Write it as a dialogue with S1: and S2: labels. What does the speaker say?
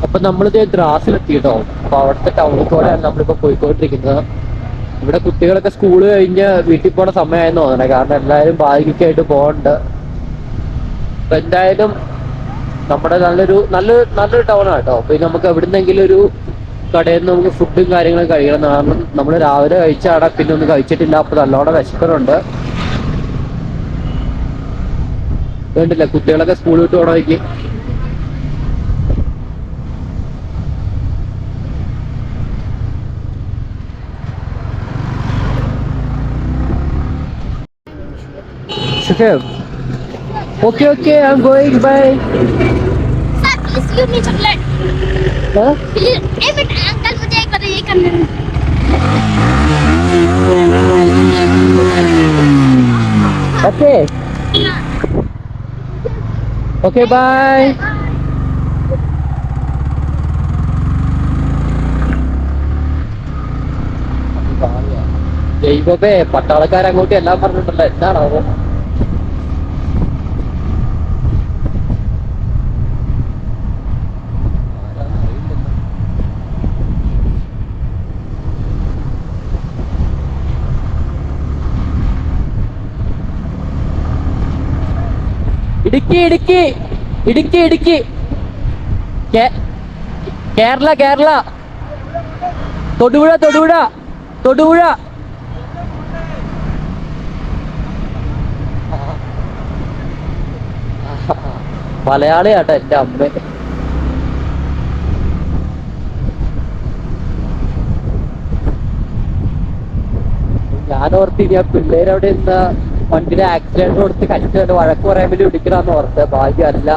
S1: അപ്പൊ നമ്മളിത് ദ്രാസിലെത്തിയിട്ടോ. അപ്പൊ അവിടുത്തെ ടൗണിൽ കൂടെയാണ് നമ്മളിപ്പോ പോയിക്കൊണ്ടിരിക്കുന്നത്. ഇവിടെ കുട്ടികളൊക്കെ സ്കൂള് കഴിഞ്ഞ് വീട്ടിൽ പോണ സമയമായെന്ന് തോന്നണേ, കാരണം എല്ലാവരും ബാഗിക്കായിട്ട് പോകണ്ട്. അപ്പൊ എന്തായാലും നമ്മുടെ നല്ലൊരു ടൗൺ ആട്ടോ. അപ്പൊ നമുക്ക് എവിടുന്നെങ്കിലും ഒരു കടയിൽ നിന്ന് നമുക്ക് ഫുഡും കാര്യങ്ങളും കഴിക്കണം. കാരണം നമ്മൾ രാവിലെ കഴിച്ചാടാ പിന്നെ ഒന്നും കഴിച്ചിട്ടില്ല. അപ്പൊ നല്ലോണം വിശക്കുന്നുണ്ട്. വേണ്ടില്ല, കുട്ടികളൊക്കെ സ്കൂൾ വിട്ട് പോകണമെങ്കിൽ okay, okay, I'm going. Bye.
S2: Sir, please give me chocolate.
S1: Huh?
S2: Please, एक मिनट अंकल, मुझे एक बार ये करना है.
S1: Okay. Okay, bye. ദൈവമേ, പട്ടാളക്കാരങ്ങോട്ട് എല്ലാം പറഞ്ഞിട്ടുണ്ടല്ലോ. എന്താണാവോ? ഇടുക്കി ഇടുക്കി ഇടുക്കി ഇടുക്കി കേരള കേരള തൊടുപുഴ തൊടുപുഴ തൊടുപുഴ. മലയാളിയാട്ടോ എൻ്റെ അമ്മ. ഞാനോർത്തിനി ആ പിള്ളേരവിടെ നിന്ന് വണ്ടിയുടെ ആക്സിഡന്റ് കൊടുത്ത് കച്ചിട്ട് വഴക്ക് പറയാൻ വേണ്ടി വിളിക്കണമെന്ന് ഓർത്ത്. ഭാഗ്യമല്ല.